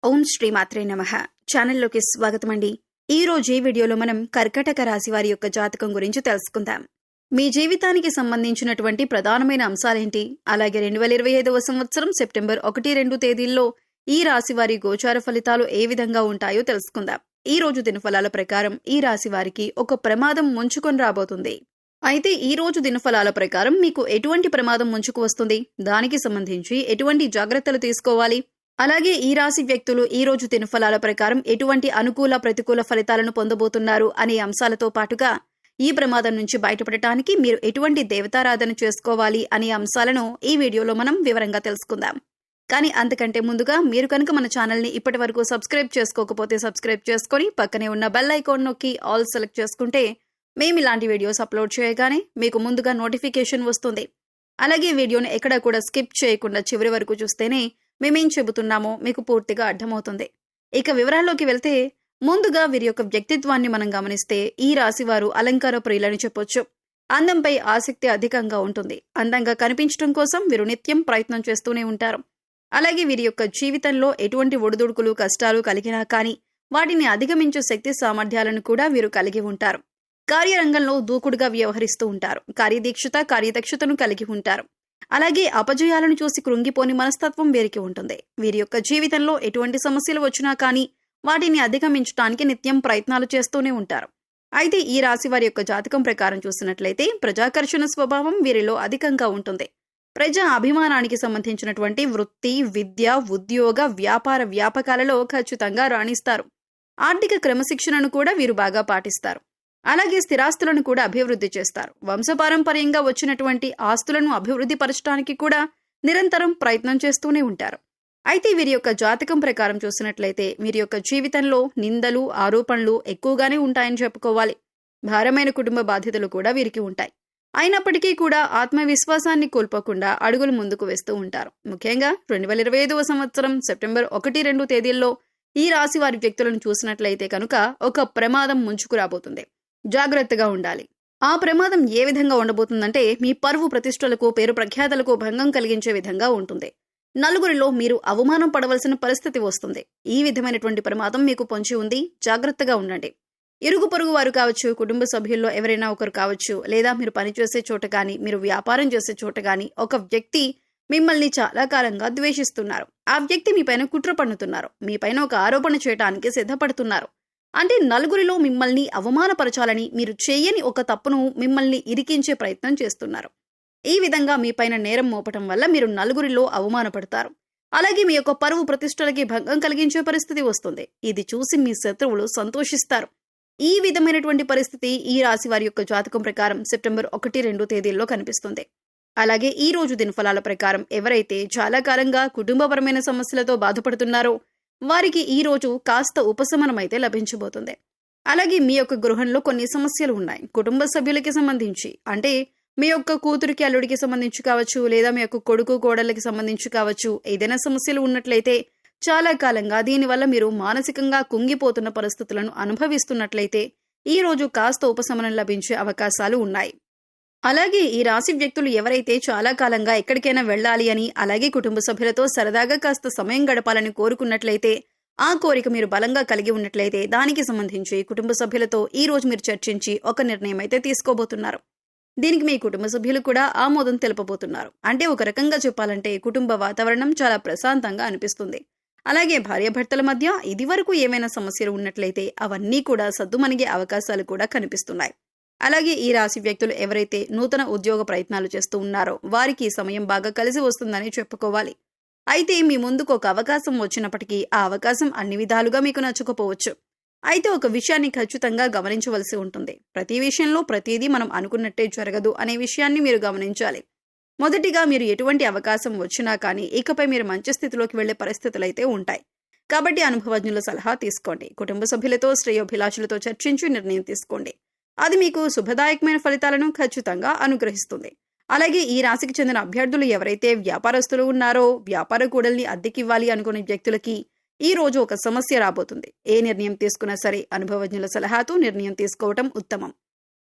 ఓం శ్రీ మాత్రే నమః. ఛానల్లోకి స్వాగతం అండి. ఈ రోజు ఈ వీడియోలో మనం కర్కటక రాశి వారి యొక్క జాతకం గురించి తెలుసుకుందాం. మీ జీవితానికి సంబంధించినటువంటి ప్రధానమైన అంశాలేంటి, అలాగే 2025వ సంవత్సరం సెప్టెంబర్ 1-2 తేదీల్లో ఈ రాశి వారి గోచార ఫలితాలు ఏ విధంగా ఉంటాయో తెలుసుకుందాం. ఈ రోజు దినఫలాల ప్రకారం ఈ రాశి వారికి ఒక ప్రమాదం ముంచుకొని రాబోతుంది. అయితే ఈ రోజు దినఫలాల ప్రకారం మీకు ఎటువంటి ప్రమాదం ముంచుకు వస్తుంది, దానికి సంబంధించి ఎటువంటి జాగ్రత్తలు తీసుకోవాలి, అలాగే ఈ రాశి వ్యక్తులు ఈ రోజు దినఫలాల ప్రకారం ఎటువంటి అనుకూల ప్రతికూల ఫలితాలను పొందబోతున్నారు అనే అంశాలతో పాటుగా ఈ ప్రమాదం నుంచి బయటపడటానికి మీరు ఎటువంటి దేవతారాధన చేసుకోవాలి అనే అంశాలను ఈ వీడియోలో మనం వివరంగా తెలుసుకుందాం. కానీ అంతకంటే ముందుగా మీరు కనుక మన ఛానల్ని ఇప్పటి వరకు సబ్స్క్రైబ్ చేసుకోకపోతే సబ్స్క్రైబ్ చేసుకొని పక్కనే ఉన్న బెల్ ఐకాన్ నొక్కి ఆల్ సెలెక్ట్ చేసుకుంటే మేము ఇలాంటి వీడియోస్ అప్లోడ్ చేయగానే మీకు ముందుగా నోటిఫికేషన్ వస్తుంది. అలాగే వీడియోని ఎక్కడా కూడా స్కిప్ చేయకుండా చివరి వరకు చూస్తేనే మేమేం చెబుతున్నామో మీకు పూర్తిగా అర్థమవుతుంది. ఇక వివరాల్లోకి వెళ్తే ముందుగా వీరి యొక్క వ్యక్తిత్వాన్ని మనం గమనిస్తే ఈ రాశి వారు అలంకార ప్రియులని చెప్పొచ్చు. అందంపై ఆసక్తి అధికంగా ఉంటుంది. అందంగా కనిపించడం కోసం వీరు నిత్యం ప్రయత్నం చేస్తూనే ఉంటారు. అలాగే వీరి యొక్క జీవితంలో ఎటువంటి ఒడిదుడుకులు కష్టాలు కలిగినా కానీ వాటిని అధిగమించే శక్తి సామర్థ్యాలను కూడా వీరు కలిగి ఉంటారు. కార్యరంగంలో దూకుడుగా వ్యవహరిస్తూ ఉంటారు. కార్యదక్షతను కలిగి ఉంటారు. అలాగే అపజయాలను చూసి కృంగిపోని మనస్తత్వం వీరికి ఉంటుంది. వీరి యొక్క జీవితంలో ఎటువంటి సమస్యలు వచ్చినా కానీ వాటిని అధిగమించడానికి నిత్యం ప్రయత్నాలు చేస్తూనే ఉంటారు. అయితే ఈ రాశి వారి యొక్క జాతకం ప్రకారం చూసినట్లయితే ప్రజాకర్షణ స్వభావం వీరిలో అధికంగా ఉంటుంది. ప్రజా అభిమానానికి సంబంధించినటువంటి వృత్తి, విద్య, ఉద్యోగ, వ్యాపకాలలో ఖచ్చితంగా రాణిస్తారు. ఆర్థిక క్రమశిక్షణను కూడా వీరు బాగా పాటిస్తారు. అలాగే స్థిరాస్తులను కూడా అభివృద్ధి చేస్తారు. వంశపారంపర్యంగా వచ్చినటువంటి ఆస్తులను అభివృద్ధి పరచడానికి కూడా నిరంతరం ప్రయత్నం చేస్తూనే ఉంటారు. అయితే వీరి యొక్క జాతకం ప్రకారం చూసినట్లయితే వీరి యొక్క జీవితంలో నిందలు, ఆరోపణలు ఎక్కువగానే ఉంటాయని చెప్పుకోవాలి. భారమైన కుటుంబ బాధ్యతలు కూడా వీరికి ఉంటాయి. అయినప్పటికీ కూడా ఆత్మవిశ్వాసాన్ని కోల్పోకుండా అడుగులు ముందుకు వేస్తూ ఉంటారు. ముఖ్యంగా 2025వ సంవత్సరం సెప్టెంబర్ 1-2 తేదీల్లో ఈ రాశి వారి వ్యక్తులను చూసినట్లయితే కనుక ఒక ప్రమాదం ముంచుకు రాబోతుంది. జాగ్రత్తగా ఉండాలి. ఆ ప్రమాదం ఏ విధంగా ఉండబోతుందంటే మీ పరువు ప్రతిష్టలకు, పేరు ప్రఖ్యాతలకు భంగం కలిగించే విధంగా ఉంటుంది. నలుగురిలో మీరు అవమానం పడవలసిన పరిస్థితి వస్తుంది. ఈ విధమైనటువంటి ప్రమాదం మీకు పొంచి ఉంది. జాగ్రత్తగా ఉండండి. ఇరుగు పొరుగు వారు కావచ్చు, కుటుంబ సభ్యుల్లో ఎవరైనా ఒకరు కావచ్చు, లేదా మీరు పనిచేసే చోట గాని, మీరు వ్యాపారం చేసే చోట గాని ఒక వ్యక్తి మిమ్మల్ని చాలా కాలంగా ద్వేషిస్తున్నారు. ఆ వ్యక్తి మీపైన కుట్ర పన్నుతున్నారు. మీపైన ఒక ఆరోపణ చేయడానికి సిద్ధపడుతున్నారు. అంటే నలుగురిలో మిమ్మల్ని అవమానపరచాలని, మీరు చేయని ఒక తప్పును మిమ్మల్ని ఇరికించే ప్రయత్నం చేస్తున్నారు. ఈ విధంగా మీపైన నేరం మోపటం వల్ల మీరు నలుగురిలో అవమానపడతారు. అలాగే మీ యొక్క పరువు ప్రతిష్టలకి భంగం కలిగించే పరిస్థితి వస్తుంది. ఇది చూసి మీ శత్రువులు సంతోషిస్తారు. ఈ విధమైనటువంటి పరిస్థితి ఈ రాశి వారి యొక్క జాతకం ప్రకారం సెప్టెంబర్ 1-2 తేదీల్లో కనిపిస్తుంది. అలాగే ఈ రోజు దినఫలాల ప్రకారం ఎవరైతే చాలా కాలంగా కుటుంబపరమైన సమస్యలతో బాధపడుతున్నారో వారికి ఈ రోజు కాస్త ఉపశమనం అయితే లభించబోతుంది. అలాగే మీ యొక్క గృహంలో కొన్ని సమస్యలు ఉన్నాయి. కుటుంబ సభ్యులకి సంబంధించి, అంటే మీ యొక్క కూతురికి అల్లుడికి సంబంధించి కావచ్చు, లేదా మీ యొక్క కొడుకు కోడళ్ళకి సంబంధించి కావచ్చు, ఏదైనా సమస్యలు ఉన్నట్లయితే చాలా కాలంగా దీనివల్ల మీరు మానసికంగా కుంగిపోతున్న పరిస్థితులను అనుభవిస్తున్నట్లయితే ఈ రోజు కాస్త ఉపశమనం లభించే అవకాశాలు ఉన్నాయి. అలాగే ఈ రాశి వ్యక్తులు ఎవరైతే చాలా కాలంగా ఎక్కడికైనా వెళ్ళాలి అని, అలాగే కుటుంబ సభ్యులతో సరదాగా కాస్త సమయం గడపాలని కోరుకున్నట్లయితే, ఆ కోరిక మీరు బలంగా కలిగి ఉన్నట్లయితే దానికి సంబంధించి కుటుంబ సభ్యులతో ఈ రోజు మీరు చర్చించి ఒక నిర్ణయం అయితే తీసుకోబోతున్నారు. దీనికి మీ కుటుంబ సభ్యులు కూడా ఆమోదం తెలుపబోతున్నారు. అంటే ఒక రకంగా చెప్పాలంటే కుటుంబ వాతావరణం చాలా ప్రశాంతంగా అనిపిస్తుంది. అలాగే భార్యాభర్తల మధ్య ఇదివరకు ఏమైనా సమస్యలు ఉన్నట్లయితే అవన్నీ కూడా సద్దుమణిగే అవకాశాలు కూడా కనిపిస్తున్నాయి. అలాగే ఈ రాశి వ్యక్తులు ఎవరైతే నూతన ఉద్యోగ ప్రయత్నాలు చేస్తూ ఉన్నారో వారికి ఈ సమయం బాగా కలిసి వస్తుందని చెప్పుకోవాలి. అయితే మీ ముందుకు ఒక అవకాశం వచ్చినప్పటికీ ఆ అవకాశం అన్ని విధాలుగా మీకు నచ్చకపోవచ్చు. అయితే ఒక విషయాన్ని ఖచ్చితంగా గమనించవలసి ఉంటుంది. ప్రతి విషయంలో ప్రతిదీ మనం అనుకున్నట్టే జరగదు అనే విషయాన్ని మీరు గమనించాలి. మొదటిగా మీరు ఎటువంటి అవకాశం వచ్చినా కానీ ఇకపై మీరు మంచి స్థితిలోకి వెళ్లే పరిస్థితులైతే ఉంటాయి. కాబట్టి అనుభవజ్ఞుల సలహా తీసుకోండి. కుటుంబ సభ్యులతో, శ్రేయోభిలాషులతో చర్చించి నిర్ణయం తీసుకోండి. అది మీకు శుభదాయకమైన ఫలితాలను ఖచ్చితంగా అనుగ్రహిస్తుంది. అలాగే ఈ రాశికి చెందిన అభ్యర్థులు ఎవరైతే వ్యాపారస్తులు ఉన్నారో, వ్యాపార కూడల్ని అద్దెకివ్వాలి అనుకునే వ్యక్తులకి ఈ రోజు ఒక సమస్య రాబోతుంది. ఏ నిర్ణయం తీసుకున్నా సరే అనుభవజ్ఞుల సలహాతో నిర్ణయం తీసుకోవటం ఉత్తమం.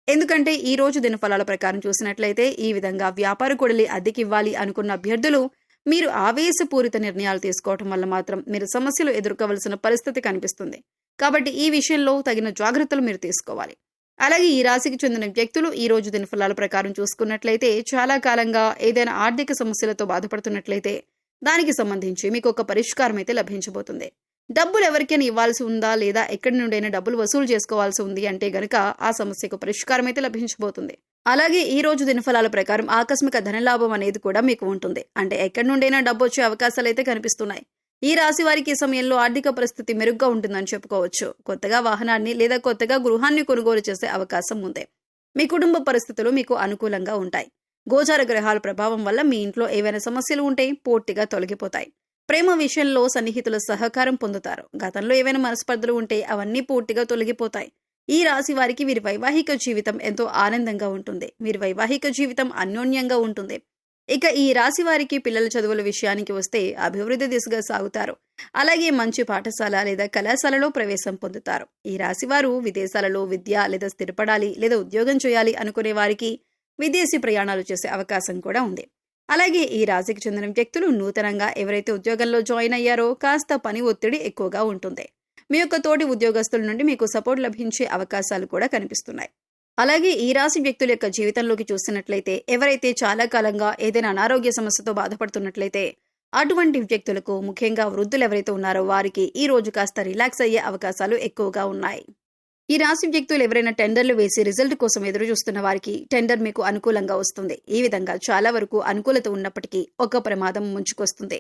ఎందుకంటే ఈ రోజు దినఫలాల ప్రకారం చూసినట్లయితే ఈ విధంగా వ్యాపార కూడలి అద్దెకివ్వాలి అనుకున్న అభ్యర్థులు మీరు ఆవేశపూరిత నిర్ణయాలు తీసుకోవటం వల్ల మాత్రం మీరు సమస్యలు ఎదుర్కోవలసిన పరిస్థితి కనిపిస్తుంది. కాబట్టి ఈ విషయంలో తగిన జాగ్రత్తలు మీరు తీసుకోవాలి. అలాగే ఈ రాశికి చెందిన వ్యక్తులు ఈ రోజు దినఫలాల ప్రకారం చూసుకున్నట్లయితే చాలా కాలంగా ఏదైనా ఆర్థిక సమస్యలతో బాధపడుతున్నట్లయితే దానికి సంబంధించి మీకు ఒక పరిష్కారం అయితే లభించబోతుంది. డబ్బులు ఎవరికైనా ఇవ్వాల్సి ఉందా లేదా ఎక్కడి నుండైనా డబ్బులు వసూలు చేసుకోవాల్సి ఉంది అంటే గనక ఆ సమస్యకు పరిష్కారం అయితే లభించబోతుంది. అలాగే ఈ రోజు దినఫలాల ప్రకారం ఆకస్మిక ధనలాభం అనేది కూడా మీకు ఉంటుంది. అంటే ఎక్కడి నుండైనా డబ్బు వచ్చే అవకాశాలు అయితే కనిపిస్తున్నాయి. ఈ రాశి వారికి ఈ సమయంలో ఆర్థిక పరిస్థితి మెరుగ్గా ఉంటుందని చెప్పుకోవచ్చు. కొత్తగా వాహనాన్ని లేదా కొత్తగా గృహాన్ని కొనుగోలు చేసే అవకాశం ఉంది. మీ కుటుంబ పరిస్థితులు మీకు అనుకూలంగా ఉంటాయి. గోచార గ్రహాల ప్రభావం వల్ల మీ ఇంట్లో ఏవైనా సమస్యలు ఉంటే పూర్తిగా తొలగిపోతాయి. ప్రేమ విషయంలో సన్నిహితుల సహకారం పొందుతారు. గతంలో ఏవైనా మనస్పర్ధలు ఉంటే అవన్నీ పూర్తిగా తొలగిపోతాయి. ఈ రాశి వారికి వీరి వైవాహిక జీవితం ఎంతో ఆనందంగా ఉంటుంది. వీరి వైవాహిక జీవితం అన్యోన్యంగా ఉంటుంది. ఇక ఈ రాశి వారికి పిల్లల చదువుల విషయానికి వస్తే అభివృద్ధి దిశగా సాగుతారు. అలాగే మంచి పాఠశాల లేదా కళాశాలలో ప్రవేశం పొందుతారు. ఈ రాశి వారు విదేశాలలో విద్య లేదా స్థిరపడాలి లేదా ఉద్యోగం చేయాలి అనుకునే వారికి విదేశీ ప్రయాణాలు చేసే అవకాశం కూడా ఉంది. అలాగే ఈ రాశికి చెందిన వ్యక్తులు నూతనంగా ఎవరైతే ఉద్యోగంలో జాయిన్ అయ్యారో కాస్త పని ఒత్తిడి ఎక్కువగా ఉంటుంది. మీ యొక్క తోటి ఉద్యోగస్తుల నుండి మీకు సపోర్ట్ లభించే అవకాశాలు కూడా కనిపిస్తున్నాయి. అలాగే ఈ రాశి వ్యక్తుల యొక్క జీవితంలోకి చూసినట్లయితే ఎవరైతే చాలా కాలంగా ఏదైనా అనారోగ్య సమస్యతో బాధపడుతున్నట్లయితే అటువంటి వ్యక్తులకు, ముఖ్యంగా వృద్ధులు ఎవరైతే ఉన్నారో వారికి ఈ రోజు కాస్త రిలాక్స్ అయ్యే అవకాశాలు ఎక్కువగా ఉన్నాయి. ఈ రాశి వ్యక్తులు ఎవరైనా టెండర్లు వేసి రిజల్ట్ కోసం ఎదురు చూస్తున్న వారికి టెండర్ మీకు అనుకూలంగా వస్తుంది. ఈ విధంగా చాలా వరకు అనుకూలత ఉన్నప్పటికీ ఒక ప్రమాదం ముంచుకొస్తుంది.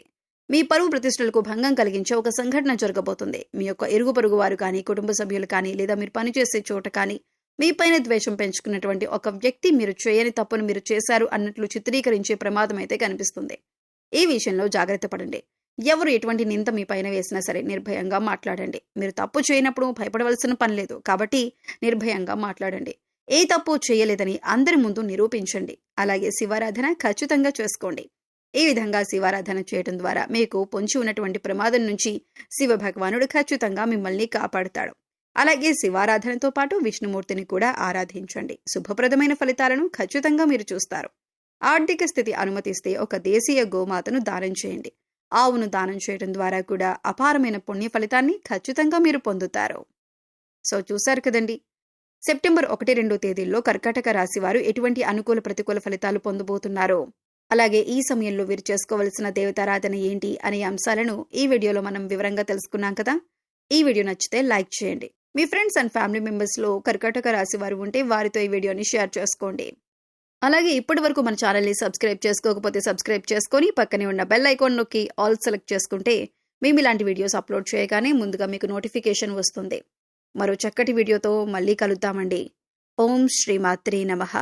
మీ పరువు ప్రతిష్టలకు భంగం కలిగించే ఒక సంఘటన జరగబోతుంది. మీ యొక్క ఇరుగు పొరుగు వారు కానీ, కుటుంబ సభ్యులు కానీ లేదా మీరు పనిచేసే చోట కానీ మీపైన ద్వేషం పెంచుకున్నటువంటి ఒక వ్యక్తి మీరు చేయని తప్పును మీరు చేశారు అన్నట్లు చిత్రీకరించే ప్రమాదం అయితే కనిపిస్తుంది. ఈ విషయంలో జాగ్రత్త పడండి. ఎవరు ఎటువంటి నింద మీ పైన వేసినా సరే నిర్భయంగా మాట్లాడండి. మీరు తప్పు చేయనప్పుడు భయపడవలసిన పని లేదు. కాబట్టి నిర్భయంగా మాట్లాడండి. ఏ తప్పు చేయలేదని అందరి ముందు నిరూపించండి. అలాగే శివారాధన ఖచ్చితంగా చేసుకోండి. ఈ విధంగా శివారాధన చేయడం ద్వారా మీకు పొంచి ఉన్నటువంటి ప్రమాదం నుంచి శివ భగవానుడు ఖచ్చితంగా మిమ్మల్ని కాపాడుతాడు. అలాగే శివారాధనతో పాటు విష్ణుమూర్తిని కూడా ఆరాధించండి. శుభప్రదమైన ఫలితాలను ఖచ్చితంగా మీరు చూస్తారు. ఆర్థిక స్థితి అనుమతిస్తే ఒక దేశీయ గోమాతను దానం చేయండి. ఆవును దానం చేయడం ద్వారా కూడా అపారమైన పుణ్య ఫలితాన్ని ఖచ్చితంగా మీరు పొందుతారు. సో చూశారు కదండి, సెప్టెంబర్ 1-2 తేదీల్లో కర్కాటక రాశి వారు ఎటువంటి అనుకూల ప్రతికూల ఫలితాలు పొందబోతున్నారో, అలాగే ఈ సమయంలో వీరు చేసుకోవలసిన దేవతారాధన ఏంటి అనే అంశాలను ఈ వీడియోలో మనం వివరంగా తెలుసుకున్నాం కదా. ఈ వీడియో నచ్చితే లైక్ చేయండి. మీ ఫ్రెండ్స్ అండ్ ఫ్యామిలీ మెంబర్స్లో కర్కాటక రాశి వారు ఉంటే వారితో ఈ వీడియోని షేర్ చేసుకోండి. అలాగే ఇప్పటి వరకు మన ఛానల్ని సబ్స్క్రైబ్ చేసుకోకపోతే సబ్స్క్రైబ్ చేసుకొని పక్కనే ఉన్న బెల్ ఐకాన్ నొక్కి ఆల్ సెలెక్ట్ చేసుకుంటే మేము ఇలాంటి వీడియోస్ అప్లోడ్ చేయగానే ముందుగా మీకు నోటిఫికేషన్ వస్తుంది. మరో చక్కటి వీడియోతో మళ్ళీ కలుద్దామండి. ఓం శ్రీమాత్రే నమః.